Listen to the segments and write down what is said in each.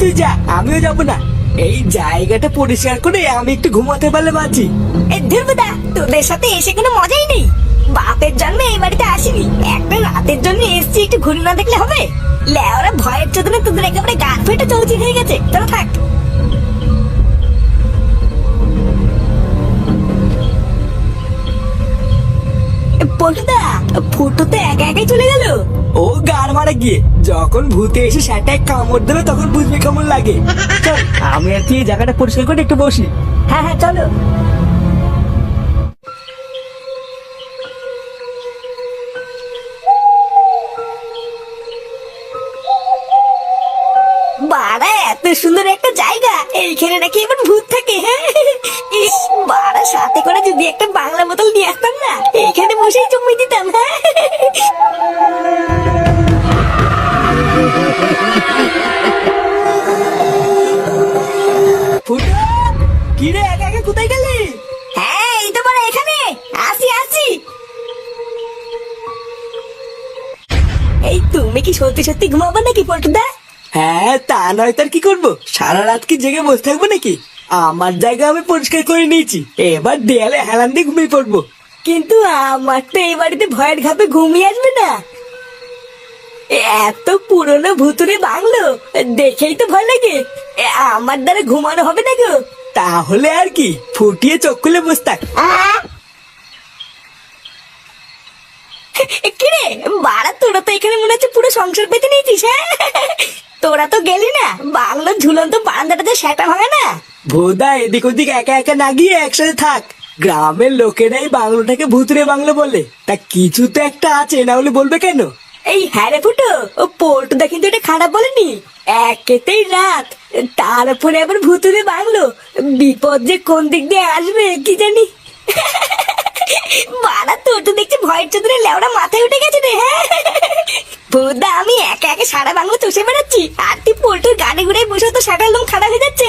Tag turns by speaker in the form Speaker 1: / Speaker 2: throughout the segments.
Speaker 1: তুই যা, আমিও যাবো না। এই জায়গাটা পরিষ্কার করে আমি একটু ঘুমাতে পারলে বাঁচি।
Speaker 2: ধুরবুদা, তোদের সাথে এসে কোনো মজাই নেই। বাপের জন্মে এই বাড়িতে আসিনি, একটা রাতের জন্য এসছি, একটু ঘুরে না দেখলে হবে? লেওরা ভয়ের চোদনে তোদের একেবারে গা ফেটে চৌচির হয়ে গেছে। চলো থাক। পল্টুদা, ফুটো তো একা একাই চলে গেল।
Speaker 1: ও গার মারা গিয়ে, যখন ভূতে এসে সেটাই কামড় দেবে তখন বুঝবে কেমন লাগে। চল, আমি আর তুই এই জায়গাটা পরিষ্কার করে একটু বসি।
Speaker 2: হ্যাঁ হ্যাঁ, চলো। বাড়া, এত সুন্দর একটা জায়গা, এইখানে নাকি এবার ভূত থাকে? হ্যাঁ, ইস বাড়া, সাথে করে যদি একটা বাংলা বোতল নিয়ে আসতাম না, এইখানে বসেই জমি দিতাম। হ্যাঁ,
Speaker 1: ফুটো, কি রে, একা একা কোথায় গেলি?
Speaker 2: হ্যাঁ, এই তো বাড়া এখানে। আসি আসি। এই তুমি কি সত্যি সত্যি ঘুমাবো নাকি পল্টুদা?
Speaker 1: হ্যাঁ, তা নয় তার কি করবো? সারা রাত কি জেগে বসে থাকবো নাকি? আমার জায়গা আমি পরিষ্কার করে নিয়েছি, এবার দেয়ালে হেলান দিয়ে ঘুমিয়ে পড়বো।
Speaker 2: কিন্তু আমার তো এই বাড়িতে ভয়ের ঘাপে ঘুমিয়ে আসবে না। এত পুরনো ভুতুরে বাংলো, দেখেই তো ভয় লাগে। আমার দ্বারা ঘুমানো হবে না গো।
Speaker 1: তাহলে আর কি, ফুটিয়ে চোখ খুলে বসে থাক।
Speaker 2: কিরে বাড়া, তোরা তো এখানে মনে হচ্ছে পুরো সংসার পেতে নিয়েছিস। হ্যাঁ, তোরা তো গেলি না বাংলোর ঝুলন্ত বারান্দাটাতে সেটা ভাঙে না।
Speaker 1: ভোদা, এদিক ওদিক একা একা না গিয়ে একসাথে থাক। গ্রামের লোকেরাই বাংলোটাকে ভুতুরে বাংলো বলে, তা কিছু তো একটা আছে, না হলে বলবে কেন?
Speaker 2: এই হ্যাঁ রে ফুটো, ও পল্টুদা কিন্তু এটা খারাপ বলেনি। একেতেই রাত, তার উপরে আবার ভুতুরে বাংলো, বিপদ যে কোন দিক দিয়ে আসবে কি জানি। বাড়া, তোর তো দেখছি ভয়ের চোদরে লেওড়া মাথায় উঠে গেছে রে। হ্যাঁ, বুদা, আমি একা একা সারা বাংলা চষে বেড়াচ্ছি, আর তুই পল্টুর গাড়ি ঘুরে বসে তো সাটার লোম খারাপ হয়ে যাচ্ছে।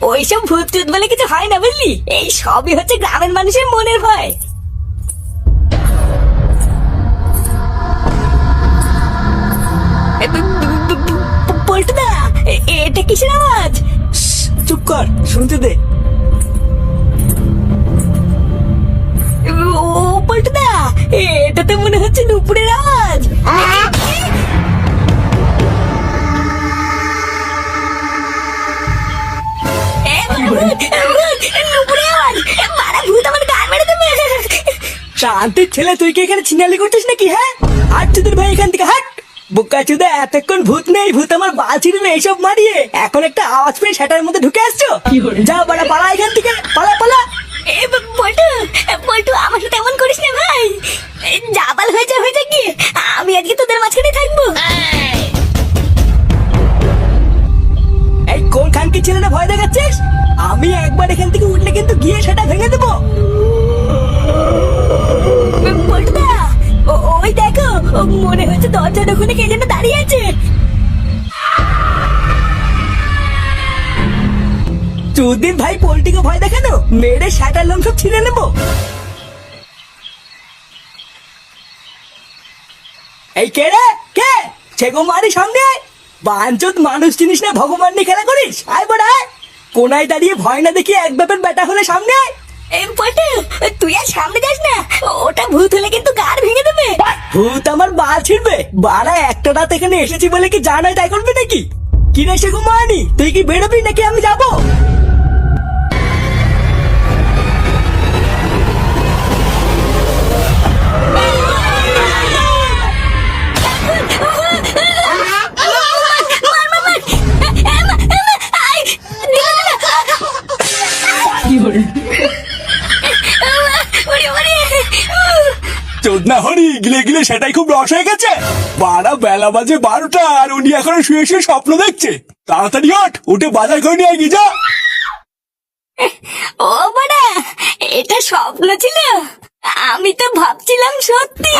Speaker 2: ওইসব ভূত টুত বলে কিছু হয় না, বুঝলি? এই সবই হচ্ছে গ্রামের মানুষের মনের ভয়। পল্টুদা, এটা কিসের আওয়াজ?
Speaker 1: চুপ কর, শুনতে দে।
Speaker 2: ও পল্টুদা, এটা তো মনে হচ্ছে নুপুরের আওয়াজ। নুপুরের আওয়াজ, মারা ভূত আমার গান মেরে দেবে।
Speaker 1: শান্তির ছেলে, তুই কি এখানে ছিনালি করছিস নাকি? হ্যাঁ, হাট চুদির ভাই, এখান থেকে হাট। বোকা চুদা, এতক্ষণ ভূত নেই, ভূত আমার বাল ছিঁড়বে এইসব মারিয়ে, এখন একটা আওয়াজ পেয়ে সেটার মধ্যে ঢুকে আসছো। যা বাড়া, পালা এখান থেকে, পালা পালা।
Speaker 2: পল্টু, পল্টু, আমার সাথে এমন করিস না ভাই। জাবাল হয়ে যা কি, আমি আজকে তোদের মাঝখানে থাকবো।
Speaker 1: এই কোন খানকি ছেলেটা ভয় দেখাচ্ছিস? আমি একবার এখান থেকে উঠলে কিন্তু গিয়ে সেটা ভেঙে দেবো।
Speaker 2: পল্টুদা, ওই দেখো, মনে হচ্ছে দরজার ওখানে কে যেন দাঁড়িয়ে আছে।
Speaker 1: চুদির ভাই, পোল্টিকে ভয় দেখানো, মেরে শাটার লোম সব ছিঁড়ে নেবো। এই কে রে, কে? ছেগো মারি সামনে আয়। বাঞ্চোত, মানুষ চিনিস না, ভগবান নিয়ে খেলা করিস? আয় বড় আয়। কোনায় দাঁড়িয়ে ভয় না দেখিয়ে এক বাপের বেটা হলে সামনে আয়।
Speaker 2: পল্টু, তুই আর সামনে যাস না, ওটা ভূত হলে কিন্তু গাড় ভেঙে দেবে।
Speaker 1: ভূত আমার বাল ছিড়বে? বাড়া, একটা রাত এখানে এসেছি বলে কি জানাই তাই করবে নাকি? কি রে শেখো মানি, তুই কি বেরোবি নাকি আমি যাবো? চোদনা হরি, গিলে গিলে সেটাই খুব রস হয়ে গেছে। বাড়া, বেলা বাজে 12টা আর উনি এখনো শুয়ে শুয়ে স্বপ্ন দেখছে। তাড়াতাড়ি ওঠ, উঠে বাজার করে নিয়ে গিয়ে যা।
Speaker 2: ও বাড়া, এটা স্বপ্ন ছিল, আমি তো ভাবছিলাম সত্যি।